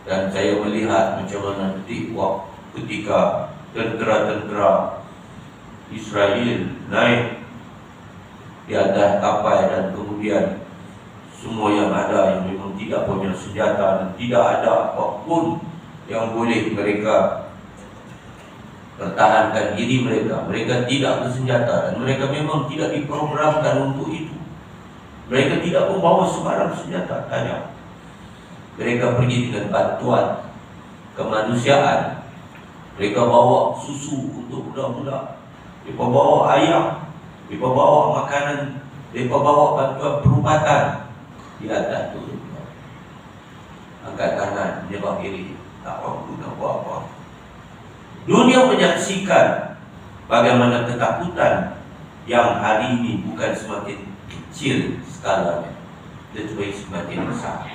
Dan saya melihat macam mana ketika tentera-tentera Israel naik di atas kapal dan kemudian semua yang ada yang memang tidak punya senjata dan tidak ada apapun yang boleh mereka pertahankan diri mereka. Mereka tidak bersenjata dan mereka memang tidak diprogramkan untuk itu. Mereka tidak membawa sembarang senjata tajam. Mereka pergi dengan bantuan kemanusiaan. Mereka bawa susu untuk budak-budak. Mereka bawa ayam. Mereka bawa makanan. Mereka bawa bantuan perubatan. Di atas tu angkat tangan, menyebab diri, tak mampu nak buat apa. Dunia menyaksikan bagaimana ketakutan yang hari ini bukan semakin kecil skalanya, tetapi semakin besar.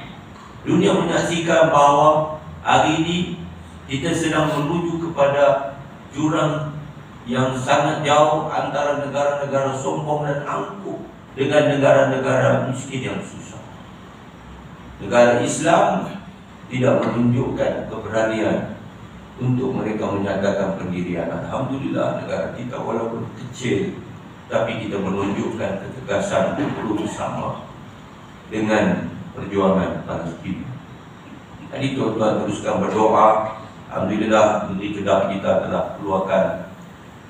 Dunia menyaksikan bahawa hari ini kita sedang menuju kepada jurang yang sangat jauh antara negara-negara sombong dan angkuh dengan negara-negara miskin yang susah. Negara Islam tidak menunjukkan keberanian untuk mereka menyatakan pendirian. Alhamdulillah, negara kita walaupun kecil, tapi kita menunjukkan ketegasan untuk bersama dengan perjuangan Palestin. Tadi tuan-tuan teruskan berdoa. Alhamdulillah, Menteri Kedah kita telah keluarkan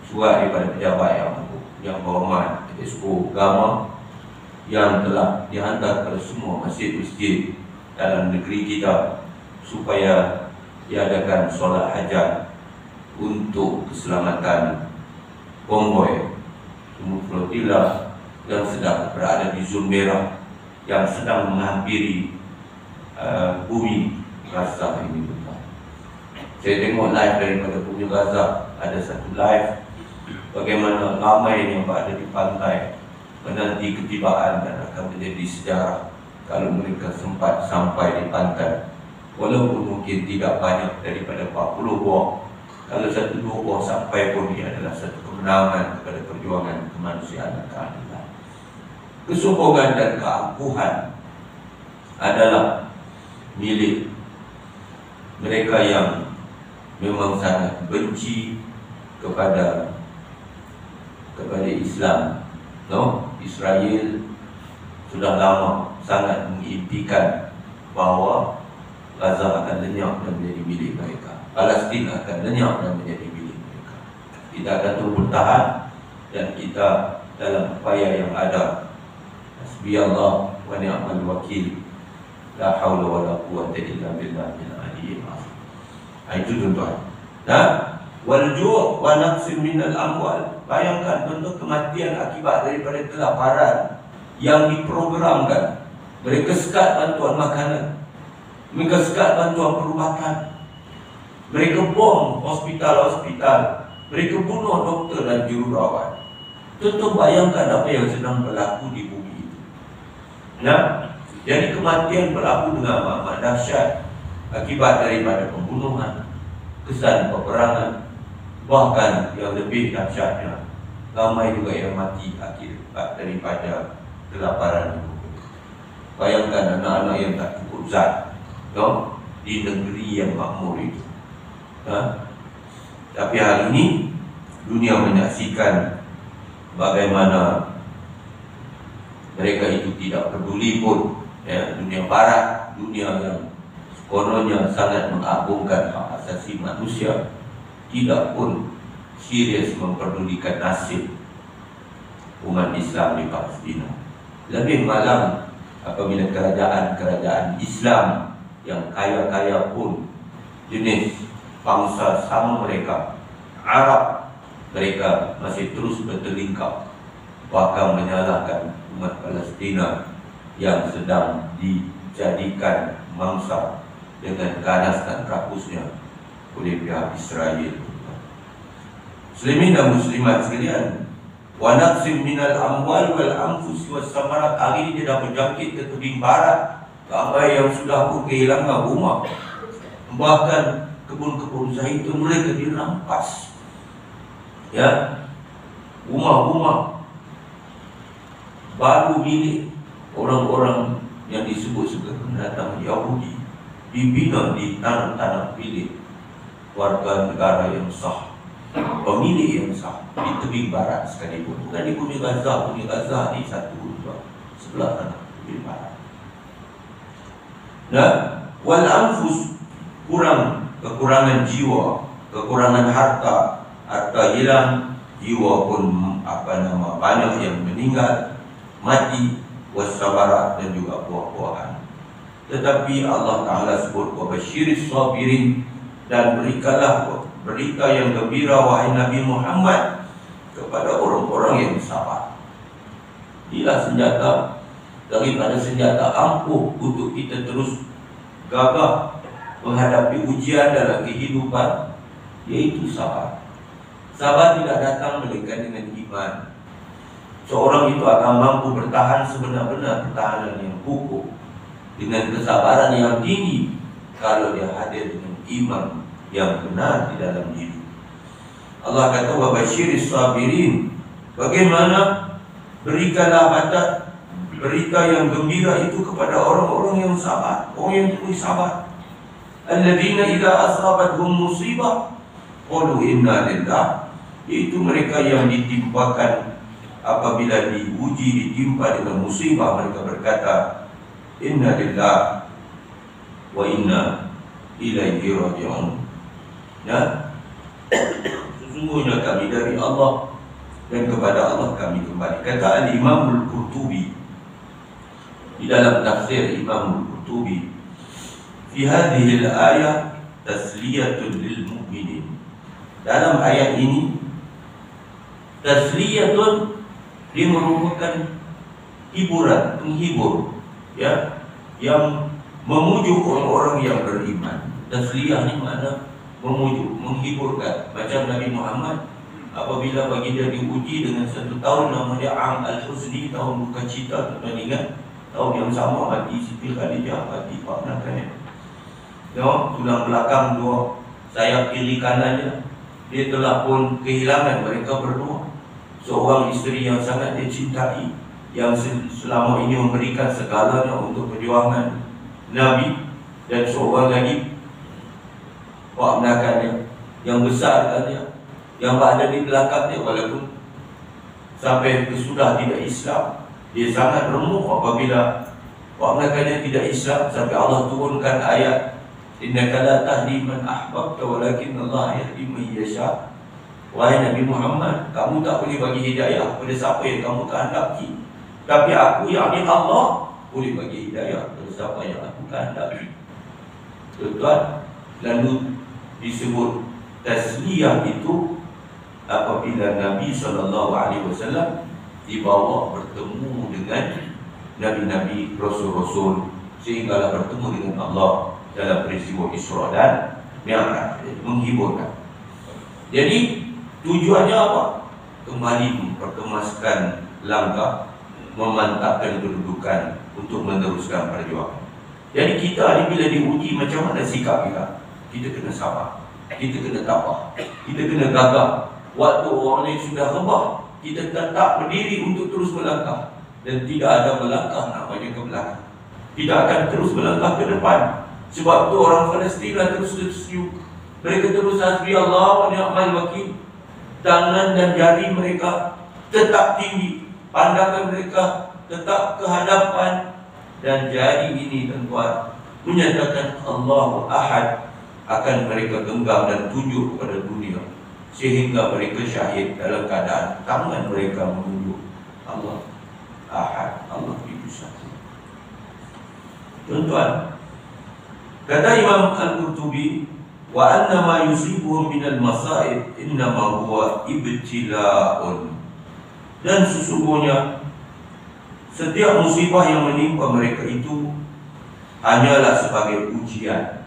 surat daripada pejabat yang berhormat Exco Agama yang telah dihantar kepada semua masjid-masjid dalam negeri kita supaya diadakan solat hajat untuk keselamatan konvoi semua flotila yang sedang berada di zon merah yang sedang menghampiri bumi Gaza ini. Saya tengok live daripada bumi Gaza, ada satu live bagaimana ramai yang berada di pantai menanti ketibaan dan akan menjadi sejarah kalau mereka sempat sampai di pantai. Walaupun mungkin tidak banyak daripada 40 buah, kalau 1-2 buah sampai pun ia adalah satu kemenangan kepada perjuangan kemanusiaan dan keadilan. Kesombongan dan keangkuhan adalah milik mereka yang memang sangat benci kepada Islam. Israel sudah lama sangat mengimpikan bahawa Gaza akan lenyap dan menjadi milik mereka. Palestin akan lenyap dan menjadi milik mereka. Kita akan terus bertahan dan kita dalam upaya yang ada. Hasbiyallah wa ni'mal wakil. La haula wa la quwwata illa billahil aliyyil azim. Itu tuan-tuan. Wal ju' wa naqsin minal amwal. Bayangkan bentuk kematian akibat daripada kelaparan yang diprogramkan. Mereka sekat bantuan makanan, mereka sekat bantuan perubatan, mereka bom hospital-hospital, mereka bunuh doktor dan jururawat. Tentu bayangkan apa yang sedang berlaku di bumi itu. Jadi kematian berlaku dengan amat dahsyat akibat daripada pembunuhan, kesan peperangan. Bahkan yang lebih dahsyatnya, ramai juga yang mati akibat daripada kelaparan itu. Bayangkan anak-anak yang tak cukup zat di negeri yang makmur itu. Tapi hari ini dunia menyaksikan bagaimana mereka itu tidak peduli pun. Dunia barat, dunia yang kononnya sangat mengagungkan hak asasi manusia, tidak pun serius memperdulikan nasib umat Islam di Palestin. Lebih malang apabila kerajaan-kerajaan Islam yang kaya-kaya pun jenis bangsa sama mereka, Arab, mereka masih terus bertelingkap, bahkan menyalahkan umat Palestina yang sedang dijadikan mangsa dengan ganas dan rakusnya oleh pihak Israel. Muslimin dan muslimat sekalian, wa naqsim minal amwal wal anfus was samarat. Hari ini dia dah berjangkit ke tebing barat. Ramai yang sudah pun kehilangan rumah, bahkan kebun-kebun zaitun mereka dirampas. Rumah-rumah baru milik orang-orang yang disebut sebagai pendatang Yahudi dibina di tanah-tanah milik warga negara yang sah, pemilik yang sah di tepi barat sekalipun. Bukan di bumi Gaza ni satu dua sebelah tanah tepi barat. Dan wal anfus, kekurangan jiwa, kekurangan harta hilang, jiwa pun banyak yang meninggal, mati, wassabarat, dan juga buah-buahan. Tetapi Allah Ta'ala sebut wabasyiris sabirin, dan berikanlah berita yang gembira wahai Nabi Muhammad kepada orang-orang yang sabar. Inilah senjata daripada senjata ampuh untuk kita terus gagah menghadapi ujian dalam kehidupan, yaitu sabar. Sabar tidak datang melainkan dengan iman. Seorang itu akan mampu bertahan sebenar-benar pertahanan yang kukuh dengan kesabaran yang tinggi kalau dia hadir dengan iman yang benar di dalam diri. Allah kata wabasyiris sabirin, bagaimana berikanlah berita yang gembira itu kepada orang-orang yang sabar, orang yang terus sabar. Alladzina idza asabathum musibah qalu inna lillah, yaitu mereka yang ditimpakan apabila ditimpa dengan musibah, mereka berkata inna lillah wa inna ilaihi raji'un. Ya, sesungguhnya kami dari Allah dan kepada Allah kami kembali. Kata Al-Imam Al-Qurtubi di dalam tafsir Imam Al-Qurtubi, fi hadhihi al-ayah tasliyatun lil mu'minin. Dalam ayat ini tasliyatun, dia merupakan hiburan, menghibur, ya, yang memujuk orang-orang yang beriman. Tasliyah ni makna memujuk, menghiburkan. Macam Nabi Muhammad apabila bagi dia diuji dengan satu tahun nama dia Am Al-Huzni, tahun duka cita. Tuan ingat tahun yang sama mati Siti Khadijah, mati Pak Nakanya. Tengok tulang belakang dua, sayap kiri kanannya, dia telah pun kehilangan mereka berdua. Seorang isteri yang sangat dia cintai, yang selama ini memberikan segalanya untuk perjuangan Nabi, dan seorang lagi Pak Nakanya yang besarkannya, yang berada di belakangnya, walaupun sampai kesudah tidak Islam. Dia sangat remuk apabila Pak Nakanya tidak Islam, sampai Allah turunkan ayat innaka la tahdi man ahbabta walakin Allah yahdi man yasha. Wahai Nabi Muhammad, kamu tak boleh bagi hidayah kepada siapa yang kamu kehendaki, tapi aku, yakni Allah, boleh bagi hidayah kepada siapa yang aku kehendaki. Tuan-tuan, lalu disebut tasliyah itu apabila Nabi SAW dibawa bertemu dengan Nabi-Nabi, Rasul-Rasul, sehinggalah bertemu dengan Allah dalam peristiwa Isra dan Mi'raj, menghiburkan. Jadi tujuannya apa? Kembali memperkemaskan langkah, memantapkan kedudukan untuk meneruskan perjuangan. Jadi kita ni bila diuji, macam mana sikap kita? Kita kena sabar, kita kena tabah, kita kena gagah. Waktu orang lain sudah rebah, kita tetap berdiri untuk terus melangkah, dan tidak ada melangkah namanya ke belakang. Kita akan terus melangkah ke depan. Sebab tu orang Palestin terus tersenyum. Mereka terus hasbi Allah wa ni'mal wakil. Tangan dan jari mereka tetap tinggi, pandangan mereka tetap ke hadapan, dan jari ini tuan-tuan menyatakan Allahu Ahad akan mereka genggam dan tunjuk kepada dunia, sehingga mereka syahid dalam keadaan tangan mereka menunjuk Allah Ahad, Allah itu satu. Tuan-tuan, kata Imam Al-Qurtubi, wa anna ma yusibuhum minal masaib innama huwa ibtila'un, dan sesungguhnya setiap musibah yang menimpa mereka itu hanyalah sebagai ujian.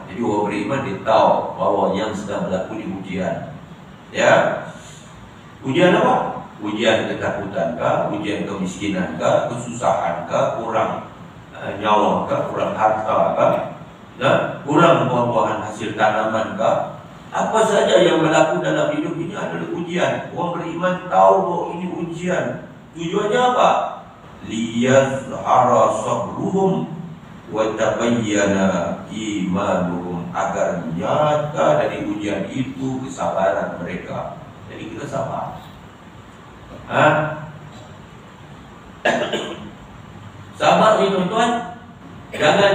Jadi orang beriman dia tahu bahawa yang sedang berlaku di ujian. Ya, ujian apa? Ujian ketakutan kah? Ujian kemiskinan kah? Kesusahan kah? Kurang nyawa kah? Kurang harta kah? Dan kurang buah-buahan hasil tanaman kah? Apa saja yang berlaku dalam hidup ini adalah ujian. Orang beriman tahu bahawa ini ujian. Tujuannya apa? Liyazhara sabruhum wa tabayyana imanuhum, agar nyata dari ujian itu kesabaran mereka. Jadi kita sabar. Sabar ni tuan-tuan, jangan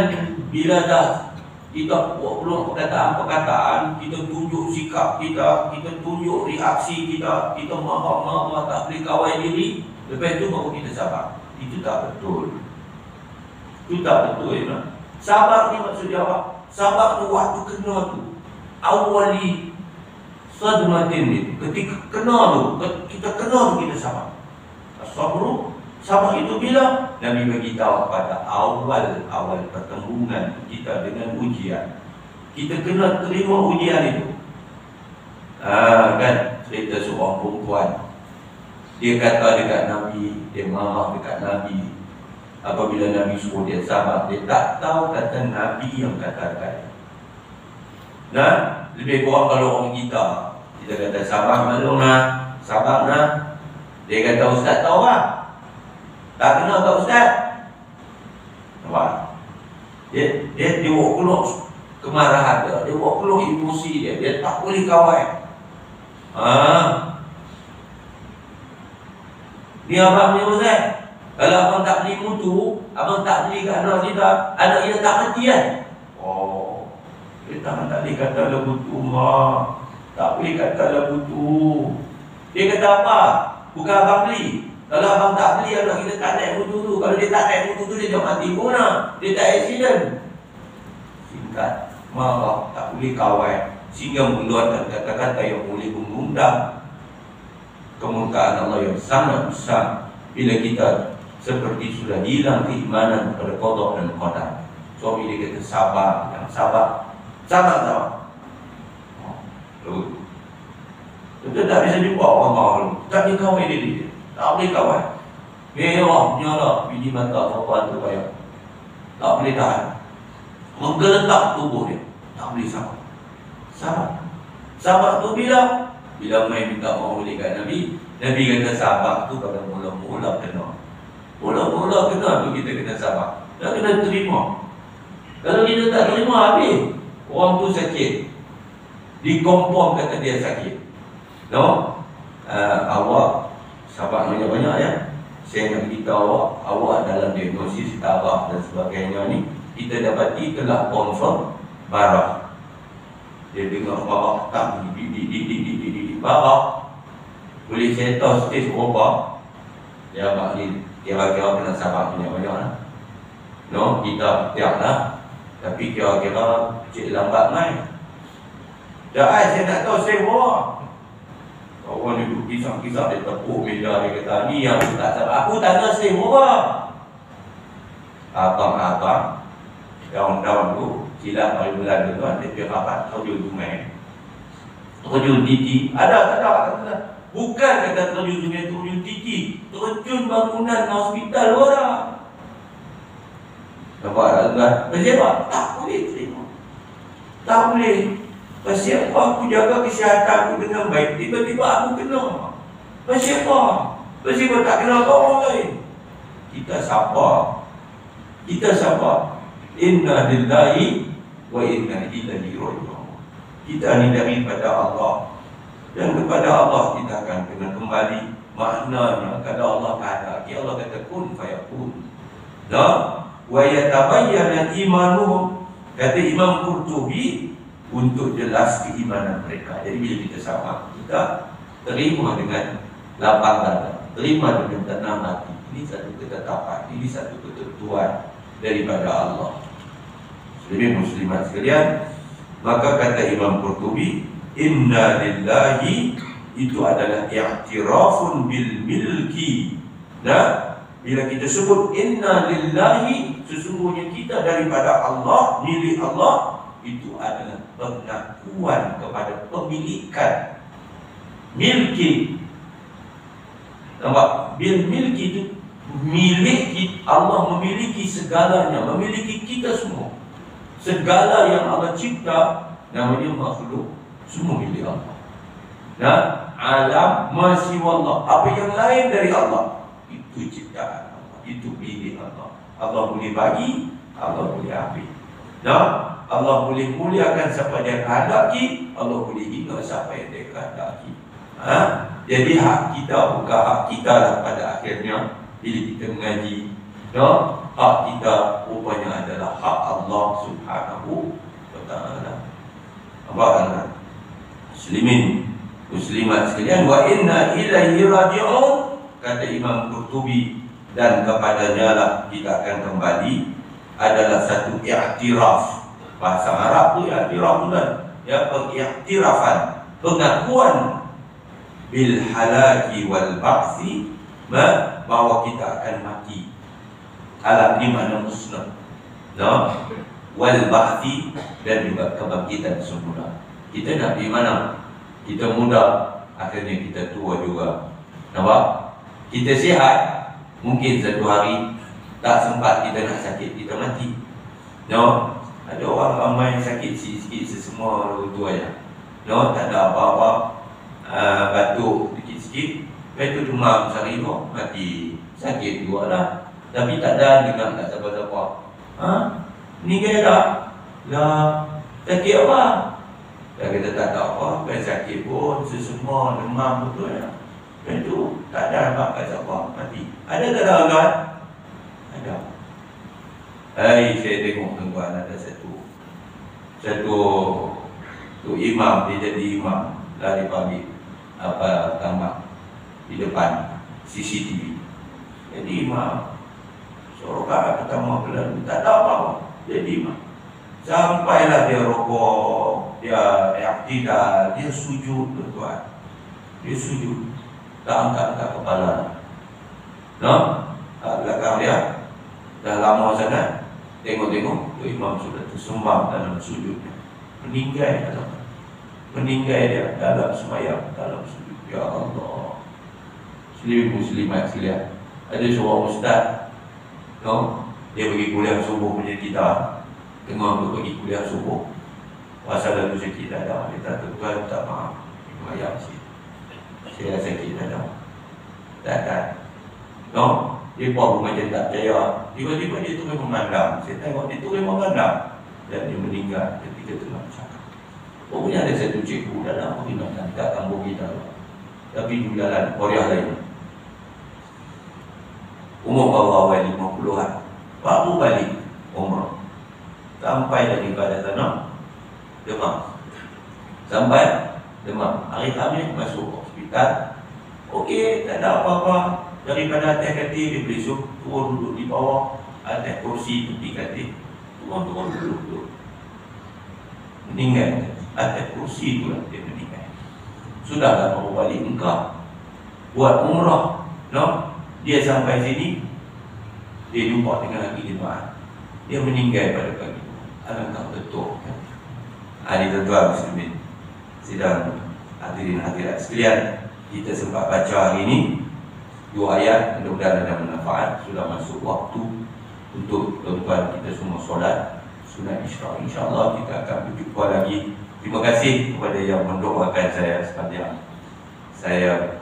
bila dah kita buat perkataan, kita tunjuk sikap kita, kita tunjuk reaksi kita, kita marah-marah, tak boleh kawal diri, lepas tu baru kita sabar. Itu tak betul. Itu tak betul, ya. Sabar ni maksudnya apa? Sabar tu waktu kena tu, awali sadmatin ni, ketika kena tu, kita kena tu kita sabar. Sabru, sabar itu bila Nabi bagi tahu pada awal pertemuan kita dengan ujian. Kita kena terima ujian itu. Kan cerita seorang perempuan, dia kata dekat Nabi, dia marah dekat Nabi. Apabila Nabi suruh dia sabar, dia tak tahu kata Nabi yang katakan. Nah, lebih kurang kalau orang kita kata sabar malu nak, sabar nak. Dia kata ustaz tahu tak? Tak kenal tak ustaz? Nampak? Dia bawa keluar kemarahan dia bawa keluar emosi dia tak boleh kawal. Ni abang ni ustaz, kalau abang tak beli mutu, abang tak beli kat anak kita, anak kita tak mati kan? Oh, dia tak boleh kata lah mutu mak, tak boleh kata lah mutu. Dia kata apa? Bukan abang beli. Kalau abang tak beli, anak kita tak naik mutu tu. Kalau dia tak naik mutu tu, dia dah mati guna. Dia tak accident. Singkat, marah, tak boleh kawal, sehingga mengeluarkan kata-kata yang boleh mengundang kemurkaan Allah yang sangat besar. Bila kita seperti sudah hilang keimanan kepada qada dan qadar. Suami dia kata sabar, yang sabar. Sabar. Kita tak bisa jumpa orang marah. Tak boleh kawal dia. Tak boleh kawal. Merah, nyala, biji mata perempuan tu payah. Tak boleh tahan. Menggeletak tubuh dia. Tak boleh sabar. Sabar tu bila main minta maaf dekat Nabi. Nabi kata sabar tu pada mula-mula kena. Mula-mula kena tu kita kena sabar. Tak kena terima. Kalau kita tak terima, habis. Orang tu sakit. Dikompon kata dia sakit. No? Awak sabar banyak-banyak ya. Saya nak beritahu awak dalam diagnosis taraf dan sebagainya ni, kita dapati telah confirm barah. Dia dengar barah tak di barah. Boleh saya tahu stage berapa? Dia abang ni kira-kira kena sabar banyak-banyak lah. No, kita tiap lah. Tapi kira-kira cik lambat main. Saya nak tahu stage berapa. Orang ni duduk kisah-kisah, dia tepuk meja, dia kata, ni yang aku tak sabar. Aku tanya stage berapa? Abang-abang daun-daun tu silap hari bulan tu kan, dia pergi rapat terjun sungai, terjun titi. Ada. Bukan kata terjun sungai, terjun titi, terjun bangunan hospital orang. Nampak tak tuan? Kenapa? Tak boleh terima. Tak boleh. Pasal apa aku jaga kesihatan aku dengan baik, tiba-tiba aku kena. Pasal apa? Pasal apa tak kena orang lain? Kita sabar. Inna lillahi wa inna ilaihi raji'un. Kita ni daripada Allah, dan kepada Allah kita akan kena kembali. Maknanya kalau Allah kata, Allah kata kun fayakun. Nah, wa yatabayyana imanuhum. Kata Imam Qurtubi, untuk jelas keimanan mereka. Jadi bila kita sabar, kita terima dengan lapang dada, terima dengan tenang hati. Ini satu ketetapan, ini satu ketentuan daripada Allah. Muslimin muslimat sekalian, maka kata Imam Qurtubi, inna lillahi, itu adalah i'tirafun bil milki. Nah, bila kita sebut inna lillahi, sesungguhnya kita daripada Allah, milik Allah, itu adalah pengakuan kepada pemilikan. Milki, nampak? Bil milki itu milik. Allah memiliki segalanya, memiliki kita semua. Segala yang Allah cipta, namanya makhluk, semua milik Allah. Nah, alam masih Allah, apa yang lain dari Allah, itu ciptaan Allah, itu milik Allah. Allah boleh bagi, Allah boleh ambil. Nah, Allah boleh muliakan siapa yang kehendaki, Allah boleh hina siapa yang dia kehendaki. Jadi hak kita bukan hak kita lah pada akhirnya bila kita mengaji. No, hak kita rupanya adalah hak Allah Subhanahu wa ta'ala. Apa muslimin muslimat sekalian, wa inna ilaihi raji'un, kata Imam Qurtubi, dan kepadanya lah kita akan kembali, adalah satu iktiraf. Bahasa Arab tu iktiraf kan, ya, pengiktirafan, pengakuan bil halaki wal ba'thi, bahawa kita akan mati. Alam ni makna musnah, no? Wal ba'thi, dan juga kebangkitan semula. Kita nak di mana? Kita muda, akhirnya kita tua juga. Nampak? Kita sihat, mungkin satu hari tak sempat kita nak sakit, kita mati. No? Ada orang ramai sakit sikit-sikit sesemua tu aja. No, tak ada apa-apa, batuk sikit-sikit, lepas tu demam sehari tu, mati. Sakit juga lah, tapi tak ada dengar tak siapa-siapa. Meninggal tak? Lah, sakit apa? Dan kita tak tahu apa, kan sakit pun, sesemua, demam betul ya. Dan tu tak ada apa kat siapa, mati. Ada tak ada agak? Ada. Saya tengok tuan-tuan, ada satu tu imam, dia jadi imam dari pabrik apa tamak di depan CCTV. Jadi imam sorokan pertama bulan, tak tahu apa-apa, jadi imam. Sampailah dia rokok, dia iktidal, dia sujud tuan-tuan. Dia sujud, tak angkat kepala. No? Belakang dia dah lama sana, tengok-tengok tu imam sudah tersembam dalam sujudnya. Meninggal dia dalam semayang, dalam sujud. Ya Allah. Muslimat sekalian, ada seorang ustaz, no? Dia pergi kuliah subuh punya kita, tengah untuk pergi kuliah subuh, pasal lalu sakit dada. Dia kata, tuan tak maaf, semayang sikit, saya sakit dada. Tak, no? Dia pun macam tak percaya. Tiba-tiba dia terus memandang. Saya tengok dia terus memandang, dan dia meninggal ketika tengah bercakap. Pokoknya ada satu cikgu dalam perkhidmatan kat kampung kita, tapi di jalan Korea lain. Umur bawah 50-an, baru balik umrah. Sampai daripada sana demam. Hari Khamis masuk hospital. Okey, tak ada apa-apa. Daripada atas katil dia boleh turun duduk di bawah, atas kursi tepi katil, turun duduk. Meninggal atas kursi tu lah dia meninggal. Sudahlah baru balik Mekah, buat umrah, no? Dia sampai sini, dia jumpa dengan lagi jemaah, dia meninggal pada pagi. Alangkah betul kan? Ini tuan-tuan muslimin, sidang hadirin hadirat sekalian, kita sempat baca hari ini 2 ayat, mudah-mudahan ada manfaat. Sudah masuk waktu untuk tuan-tuan kita semua solat sunat Isra. InsyaAllah kita akan berjumpa lagi. Terima kasih kepada yang mendoakan saya sepanjang saya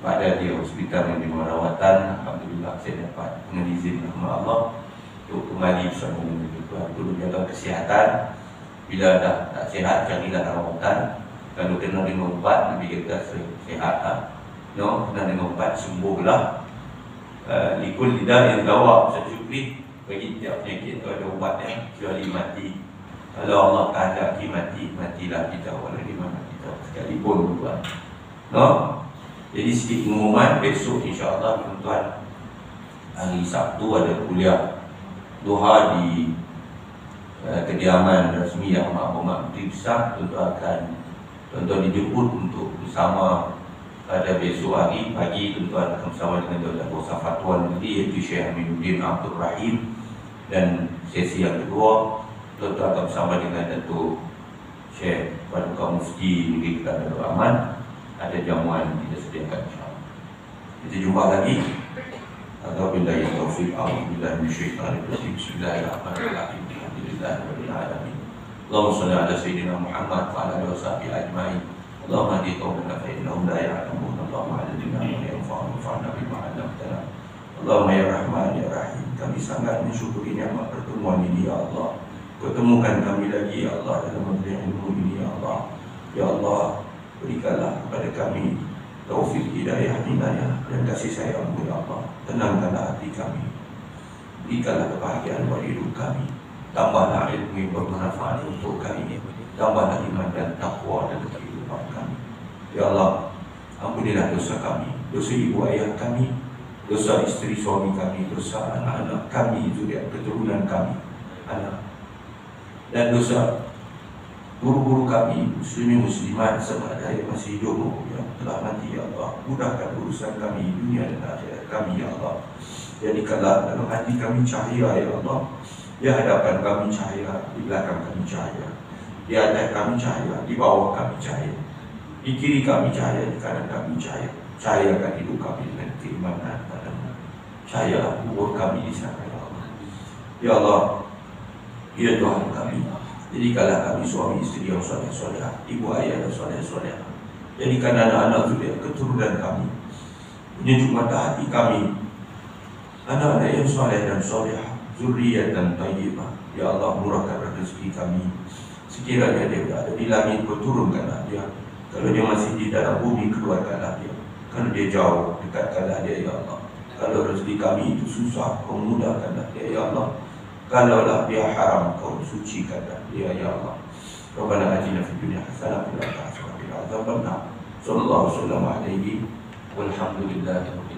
pada di hospital yang di rawatan. Alhamdulillah saya dapat dengan izin rahmat Allah untuk kembali bersama dengan tuan-tuan. Perlu jaga kesihatan. Bila dah tak sihat, carilah rawatan. Kalau kena dengan ubat, Nabi kata sihat lah. No, kena dengan ubat, sembuhlah. Likul lidah yang gawak sesyukri, bagi tiap penyakit itu ada ubatnya, kecuali mati. Kalau Allah kehendaki mati, matilah kita walau di mana kita sekalipun tuan. No? Jadi sedikit pengumuman, besok insya-Allah tuan-tuan, hari Sabtu ada kuliah duha di kediaman rasmi yang Mak Menteri Besar. Tuan-tuan dijemput untuk bersama pada besok hari pagi. Tuan-tuan akan bersama dengan Datuk Besar Fatwa Negeri, iaitu Syekh Aminuddin Abdul Rahim. Dan sesi yang kedua, tuan-tuan akan bersama dengan Datuk Syekh Paduka Mufti Negeri Kedah Darul Aman. Ada jamuan kita sediakan insya-Allah. Kita jumpa lagi. Alhamdulillah ya taufiq. Alhamdulillah minasyaitanir rajim. Bismillahirrahmanirrahim. Alhamdulillahirabbil alamin. Allahumma shalli ala sayyidina Muhammad wa ala alihi washabihi ajmain. Allahumma hdi qaumana fa innahum la ya'lamun. Allahumma 'allimna ma yanfa'una wanfa'na bima 'allamtana. Allahumma ya Rahman ya Rahim. Kami sangat mensyukuri nikmat berkat pertemuan ini ya Allah. Pertemukan kami lagi ya Allah dalam majlis ilmu ini ya Allah. Ya Allah, berikanlah kepada kami taufik, hidayah, inayah dan kasih sayang-Mu ya Allah. Tenangkanlah hati kami, berikanlah kebahagiaan buat hidup kami. Tambahlah ilmu yang bermanfaat untuk kami, tambahlah iman dan takwa dalam kehidupan kami. Ya Allah, ampunilah dosa kami, dosa ibu ayah kami, dosa isteri suami kami, dosa anak-anak kami, zuriat keturunan kami, anak, dan dosa guru-guru kami, muslimin muslimat sama ada yang masih hidup yang telah mati ya Allah. Mudahkan urusan kami dunia dan akhirat kami ya Allah. Jadikanlah dalam hati kami cahaya ya Allah, di hadapan kami cahaya, di belakang kami cahaya, di atas kami cahaya, di bawah kami cahaya, di kiri kami cahaya, di kanan kami cahaya. Cahayakan hidup kami dengan keimanan padamu. Cahayalah kubur kami di sana ya Allah. Ya Allah, ya Tuhan kami, jadikanlah kami suami isteri yang soleh-soleh, ibu ayah yang soleh-soleh. Jadikan anak-anak zuriat keturunan kami, penyejuk mata hati kami, anak-anak yang soleh dan soleh, zuriat dan tayyibah. Ya Allah, murahkan rezeki kami. Sekiranya dia berada di langit, turunkanlah dia. Kalau dia masih di dalam bumi, keluarkanlah dia. Kalau dia jauh, dekatkanlah dia ya Allah. Kalau rezeki kami itu susah, Kau mudahkanlah dia ya Allah. Kalaulah dia haram, Kau sucikanlah dia ya Allah. Rabbana atina fid dunya hasanah wa fil akhirati hasanah wa qina adzabannar. Sallallahu alaihi wasallam. Walhamdulillahi rabbil alamin.